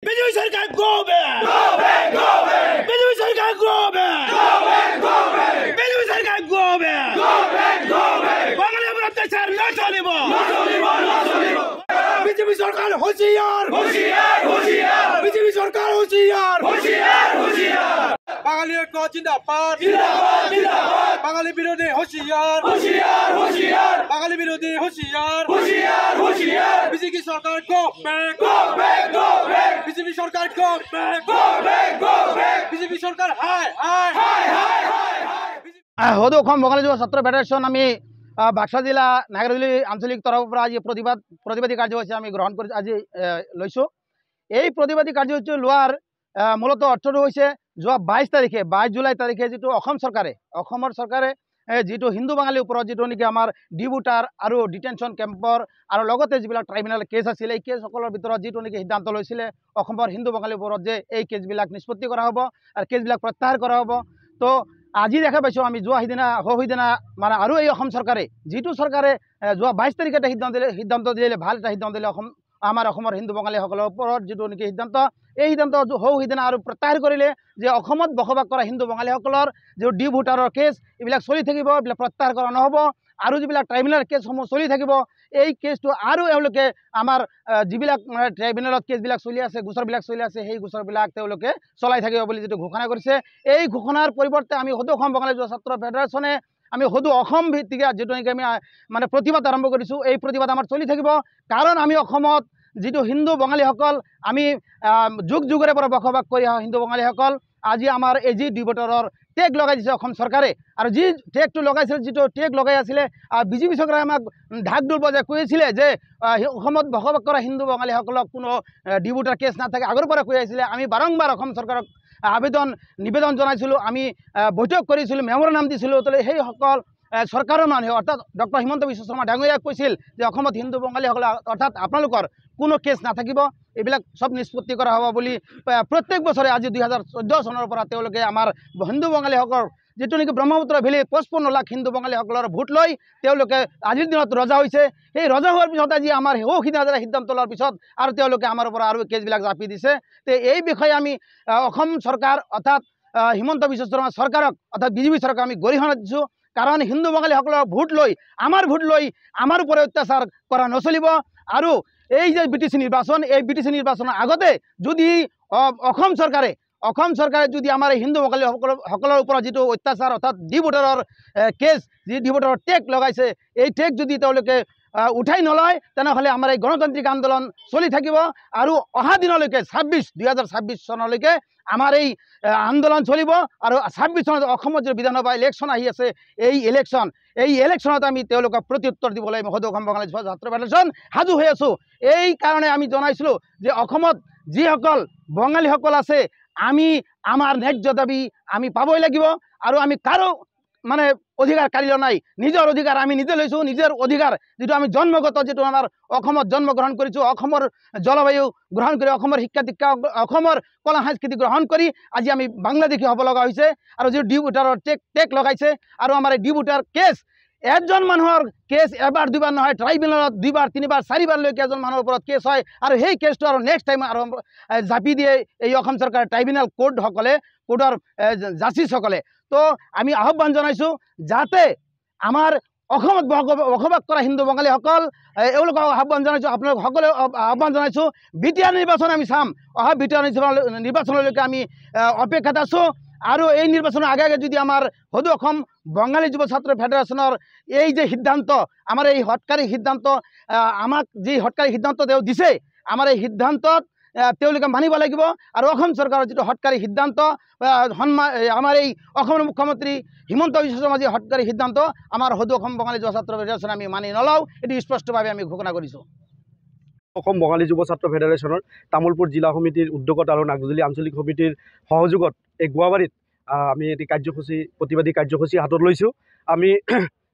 BJP সরকার go back go back go back BJP সরকার go back go back go back BJP সরকার go back go back go back বাঙালির উপর অত্যাচার না চলিব বিজেপি সরকার হুঁশিয়ার হুঁশিয়ার হুঁশিয়ার বিজেপি সরকার হুঁশিয়ার হুঁশিয়ার হুঁশিয়ার বাঙালি ঐক্য জিন্দাবাদ জিন্দাবাদ জিন্দাবাদ বাঙালি বিরোধী হুঁশিয়ার হুঁশিয়ার হুঁশিয়ার বাঙালি বিরোধী হুঁশিয়ার হুঁশিয়ার হুঁশিয়ার বিজেপি সরকার go back go back go back BJP সরকার go back go back go back BJP সরকার হাই হাই হাই হাই হাই হদু অসম বঙালী যুৱ ছাত্ৰ ফেডাৰেশ্যন আমি বাক্সা জিলা নাগৰজুলি আঞ্চলিক তৰফৰ পৰা আজি প্ৰতিবাদী কাৰ্যসূচী আমি গ্ৰহণ কৰি আজি লৈছোঁ। এই প্ৰতিবাদী কাৰ্যসূচী লোৱাৰ মূলত অৰ্থটো হৈছে যোৱা 22 জুলাই তাৰিখে যিটো অসমৰ চৰকাৰে যিটো হিন্দু বাঙালীৰ ওপৰত যিটো নেকি আমাৰ ডিবুটাৰ আৰু ডিটেনশ্যন কেম্পৰ আৰু লগতে যিবিলাক ট্ৰাইব্যুনেল কেছ আছিল এই কেছসকলৰ ভিতৰত যিটো নেকি সিদ্ধান্ত লৈছিলে অসমৰ হিন্দু বাঙালীৰ ওপৰত যে এই কেছবিলাক নিষ্পত্তি কৰা হ'ব আৰু কেছবিলাক প্ৰত্যাহাৰ কৰা হ'ব। তো আজি দেখা পাইছোঁ আমি যোৱা সিদিনা মানে আৰু এই অসম চৰকাৰে যিটো চৰকাৰে যোৱা 22 তাৰিখে এটা সিদ্ধান্ত দিলে ভাল এটা সিদ্ধান্ত দিলে আমাৰ অসমৰ হিন্দু বাঙালীসকলৰ ওপৰত যিটো নেকি সিদ্ধান্ত এই সিদ্ধান্ত সিদিনা আৰু প্ৰত্যাহাৰ কৰিলে যে অসমত বসবাস কৰা হিন্দু বাঙালীসকলৰ যিটো ডি ভোটাৰৰ কেছ এইবিলাক চলি থাকিব, এইবিলাক প্ৰত্যাহাৰ কৰা নহ'ব আৰু যিবিলাক ট্ৰাইব্যুনেল কেছসমূহ চলি থাকিব এই কেছটো আৰু এওঁলোকে আমাৰ যিবিলাক ট্ৰাইব্যুনেলত কেছবিলাক চলি আছে গোচৰবিলাক চলি আছে সেই গোচৰবিলাক তেওঁলোকে চলাই থাকিব বুলি যিটো ঘোষণা কৰিছে এই ঘোষণাৰ পৰিৱৰ্তে আমি সদৌ অসম বঙালী যুৱ ছাত্ৰ ফেডাৰেশ্যনে আমি সদৌ অসম ভিত্তিক যিটো নেকি আমি মানে প্ৰতিবাদ আৰম্ভ কৰিছোঁ এই প্ৰতিবাদ আমাৰ চলি থাকিব। কাৰণ আমি অসমত যিটো হিন্দু বঙালীসকল আমি যুগ যুগৰে পৰা বসবাস কৰি অহা হিন্দু বঙালীসকল আজি আমাৰ এই যি ডিবুটাৰৰ টেগ লগাই দিছে অসম চৰকাৰে আৰু যি টেগটো লগাইছিল যিটো টেগ লগাই আছিলে বিজেপি চৰকাৰে আমাক ঢাক ঢোল বজাই কৈছিলে যে অসমত বসবাস কৰা হিন্দু বঙালীসকলক কোনো ডিবুটাৰ কেছ নাথাকে আগৰ পৰা কৈ আহিছিলে। আমি বাৰম্বাৰ অসম চৰকাৰক নিবেদন জনাইছিলোঁ, আমি বৈঠক কৰিছিলোঁ, মেমৰেণ্ডাম দিছিলোঁ। সেইসকল চৰকাৰৰ মানুহে অৰ্থাৎ ডক্টৰ হিমন্ত বিশ্ব শৰ্মা ডাঙৰীয়াই কৈছিল যে অসমত হিন্দু বঙালীসকল অৰ্থাৎ আপোনালোকৰ কোনো কেছ নাথাকিব, এইবিলাক চব নিষ্পত্তি কৰা হ'ব বুলি প্ৰত্যেক বছৰে আজি 2014 চনৰ পৰা তেওঁলোকে আমাৰ হিন্দু বঙালীসকলৰ যিটো নেকি ব্ৰহ্মপুত্ৰ ভেলীত 55 লাখ হিন্দু বঙালীসকলৰ ভোট লৈ তেওঁলোকে আজিৰ দিনত ৰজা হৈছে। সেই ৰজা হোৱাৰ পিছত আজি আমাৰ সিদ্ধান্ত লোৱাৰ পিছত আৰু তেওঁলোকে আমাৰ পৰা আৰু কেছবিলাক জাপি দিছে। তো এই বিষয়ে আমি অসম চৰকাৰ অৰ্থাৎ হিমন্ত বিশ্ব শৰ্মা চৰকাৰক অৰ্থাৎ বিজেপি চৰকাৰক আমি গৰিহণা দিছোঁ। কাৰণ হিন্দু বঙালীসকলৰ ভোট লৈ আমাৰ ওপৰত অত্যাচাৰ কৰা নচলিব। আৰু এই যে বিটিচি নিৰ্বাচন এই বিটিচি নিৰ্বাচনৰ আগতে যদি অসম চৰকাৰে যদি আমাৰ হিন্দু বঙালীসকলৰ ওপৰত যিটো অত্যাচাৰ অৰ্থাৎ ডি ভোটাৰৰ কেছ যি ডি ভোটাৰৰ টেগ লগাইছে এই টেগ যদি তেওঁলোকে উঠাই নলয় তেনেহ'লে আমাৰ এই গণতান্ত্ৰিক আন্দোলন চলি থাকিব আৰু অহা দিনলৈকে 2026 চনলৈকে আমাৰ এই আন্দোলন চলিব। আৰু 26 চনত অসমত যে বিধানসভা ইলেকশ্যন আহি আছে এই ইলেকশ্যনত আমি তেওঁলোকক প্ৰত্যুত্তৰ দিবলৈ সদৌ অসম বঙালী যুৱ ছাত্ৰ ফেডাৰেশ্যন সাজু হৈ আছোঁ। এই কাৰণে আমি জনাইছিলোঁ যে অসমত যিসকল বঙালীসকল আছে আমি আমাৰ ন্যায্য দাবী আমি পাবই লাগিব আৰু আমি কাৰো মানে অধিকাৰ কাঢ়ি নাই, নিজৰ অধিকাৰ আমি নিজে লৈছোঁ। নিজৰ অধিকাৰ যিটো আমি জন্মগত যিটো আমাৰ অসমত জন্মগ্ৰহণ কৰিছোঁ, অসমৰ জলবায়ু গ্ৰহণ কৰি অসমৰ শিক্ষা দীক্ষা অসমৰ কলা সংস্কৃতি গ্ৰহণ কৰি আজি আমি বাংলাদেশী হ'ব লগা হৈছে। আৰু যিটো ডি ভোটাৰৰ টেগ লগাইছে আৰু আমাৰ এই ডি ভোটাৰ কেছ এজন মানুহৰ কেছ এবাৰ দুবাৰ নহয় ট্ৰাইব্যুনেলত 2বাৰ 3বাৰ 4বাৰলৈকে এজন মানুহৰ ওপৰত কেছ হয় আৰু সেই কেছটো আৰু নেক্সট টাইম আৰু জাপি দিয়ে এই অসম চৰকাৰৰ ট্ৰাইব্যুনেল কোৰ্টৰ জাষ্টিছসকলে। তো আমি আহ্বান জনাইছোঁ যাতে আমাৰ অসমত বসবাস কৰা হিন্দু বঙালীসকল এওঁলোকক আহ্বান জনাইছোঁ, আপোনালোক সকলোৱে আহ্বান জনাইছোঁ বিটিআৰ নিৰ্বাচন আমি চাম। অহা বিটিআৰ নিৰ্বাচনলৈকে আমি অপেক্ষাত আছোঁ। আৰু এই নিৰ্বাচনৰ আগে যদি আমাৰ সদৌ অসম বঙালী যুৱ ছাত্ৰ ফেডাৰেশ্যনৰ এই যে সিদ্ধান্ত আমাৰ এই হঠকাৰী সিদ্ধান্ত আমাক যি হঠকাৰী সিদ্ধান্ত তেওঁ দিছে আমাৰ এই সিদ্ধান্তত তেওঁলোকে মানিব লাগিব। আৰু অসম চৰকাৰৰ যিটো হঠকাৰী সিদ্ধান্ত আমাৰ এই অসমৰ মুখ্যমন্ত্ৰী হিমন্ত বিশ্ব শৰ্মা যি হঠকাৰী সিদ্ধান্ত আমাৰ সদৌ অসম বঙালী যুৱ ছাত্ৰ ফেডাৰেশ্যন আমি মানি নলওঁ, এটি স্পষ্টভাৱে আমি ঘোষণা কৰিছোঁ। অসম বঙালী যুৱ ছাত্ৰ ফেডাৰেশ্যনৰ তামোলপুৰ জিলা সমিতিৰ উদ্যোগত আৰু নাগজুলি আঞ্চলিক সমিতিৰ সহযোগত এই গুৱাবাৰীত আমি এটি প্ৰতিবাদী কাৰ্যসূচী হাতত লৈছোঁ। আমি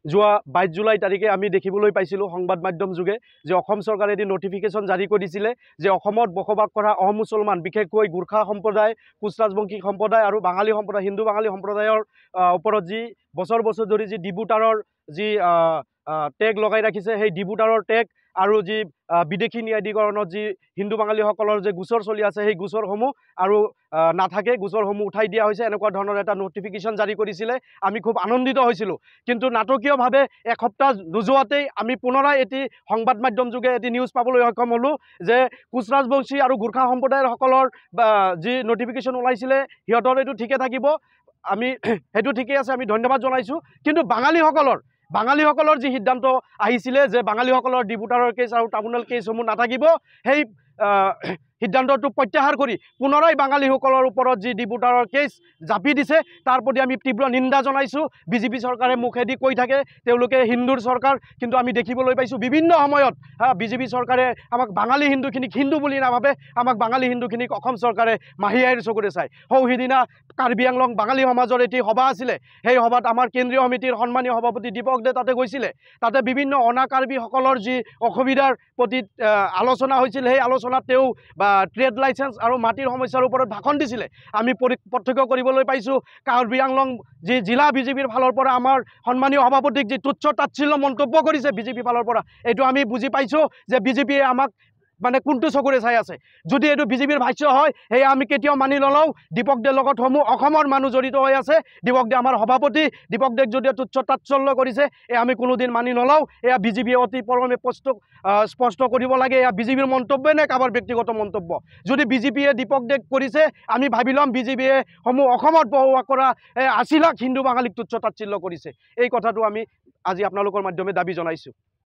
যোৱা 22 জুলাই তাৰিখে আমি দেখিবলৈ পাইছিলোঁ সংবাদ মাধ্যম যোগে যে অসম চৰকাৰে এটি নটিফিকেশ্যন জাৰি কৰি দিছিলে যে অসমত বসবাস কৰা অমুছলমান বিশেষকৈ গোৰ্খা সম্প্ৰদায়, কোচ ৰাজবংশী সম্প্ৰদায় আৰু বাঙালী সম্প্ৰদায় হিন্দু বাঙালী সম্প্ৰদায়ৰ ওপৰত যি বছৰ ধৰি যি ডিবুটাৰৰ যি টেগ লগাই ৰাখিছে সেই ডিবুটাৰৰ টেগ আৰু যি বিদেশী ন্যায়াধিকৰণত যি হিন্দু বাঙালীসকলৰ যে গোচৰ চলি আছে সেই গোচৰসমূহ আৰু নাথাকে, গোচৰসমূহ উঠাই দিয়া হৈছে, এনেকুৱা ধৰণৰ এটা নটিফিকেশ্যন জাৰি কৰিছিলে। আমি খুব আনন্দিত হৈছিলোঁ। কিন্তু নাটকীয়ভাৱে এসপ্তাহ নোযোৱাতেই আমি পুনৰাই এটি সংবাদ মাধ্যম যোগে এটি নিউজ পাবলৈ সক্ষম হ'লোঁ যে কোচ ৰাজবংশী আৰু গোৰ্খা সম্প্ৰদায়ৰসকলৰ যি নটিফিকেশ্যন ওলাইছিলে সিহঁতৰ এইটো ঠিকে থাকিব, আমি সেইটো ঠিকেই আছে, আমি ধন্যবাদ জনাইছোঁ। কিন্তু বাঙালীসকলৰ যি সিদ্ধান্ত আহিছিলে যে বাঙালীসকলৰ ডিপুটাৰৰ কেছ আৰু ট্ৰাইব্যুনেল কেছসমূহ নাথাকিব, সেই সিদ্ধান্তটো প্ৰত্যাহাৰ কৰি পুনৰাই বাঙালীসকলৰ ওপৰত যি ডিপুটাৰৰ কেছ জাপি দিছে তাৰ প্ৰতি আমি তীব্ৰ নিন্দা জনাইছোঁ। বিজেপি চৰকাৰে মুখেদি কৈ থাকে তেওঁলোকে হিন্দুৰ চৰকাৰ, কিন্তু আমি দেখিবলৈ পাইছোঁ বিভিন্ন সময়ত বিজেপি চৰকাৰে আমাক বাঙালী হিন্দুখিনিক হিন্দু বুলি নাভাবে, আমাক বাঙালী হিন্দুখিনিক অসম চৰকাৰে মাহীআইৰ চকুৰে চায়। সিদিনা কাৰ্বি আংলং বাঙালী সমাজৰ এটি সভা আছিলে, সেই সভাত আমাৰ কেন্দ্ৰীয় সমিতিৰ সন্মানীয় সভাপতি দীপক দে তাতে গৈছিলে। তাতে বিভিন্ন অনা কাৰ্বিসকলৰ যি অসুবিধাৰ প্ৰতি আলোচনা হৈছিল, সেই আলোচনাত তেওঁ ট্ৰেড লাইচেন্স আৰু মাটিৰ সমস্যাৰ ওপৰত ভাষণ দিছিলে। আমি প্ৰত্যক্ষ কৰিবলৈ পাইছোঁ কাৰ্বি আংলং যি জিলা বিজেপিৰ ফালৰ পৰা আমাৰ সন্মানীয় সভাপতিক যি তুচ্ছ তাচ্ছিল্য মন্তব্য কৰিছে বিজেপি ফালৰ পৰা, এইটো আমি বুজি পাইছোঁ যে বিজেপিয়ে আমাক মানে কোনটো চকুৰে চাই আছে। যদি এইটো বিজেপিৰ ভাষ্য হয় সেয়া আমি কেতিয়াও মানি নলওঁ। দীপক দেৰ লগত অসমৰ মানুহ জড়িত হৈ আছে, দীপক দে আমাৰ সভাপতি, দীপক দেক যদি তুচ্ছ তাচ্ছল্য কৰিছে এয়া আমি কোনোদিন মানি নলওঁ। এয়া বিজেপিয়ে অতি পৰমে স্পষ্ট কৰিব লাগে, এয়া বিজেপিৰ মন্তব্যই নে কাৰোবাৰ ব্যক্তিগত মন্তব্য। যদি বিজেপিয়ে দীপক দেক কৰিছে আমি ভাবি ল'ম বিজেপিয়ে অসমত বসবাস কৰা ৮০ লাখ হিন্দু বাঙালীক তুচ্ছ তাচ্ছিল্য কৰিছে। এই কথাটো আমি আজি আপোনালোকৰ মাধ্যমে দাবী জনাইছোঁ।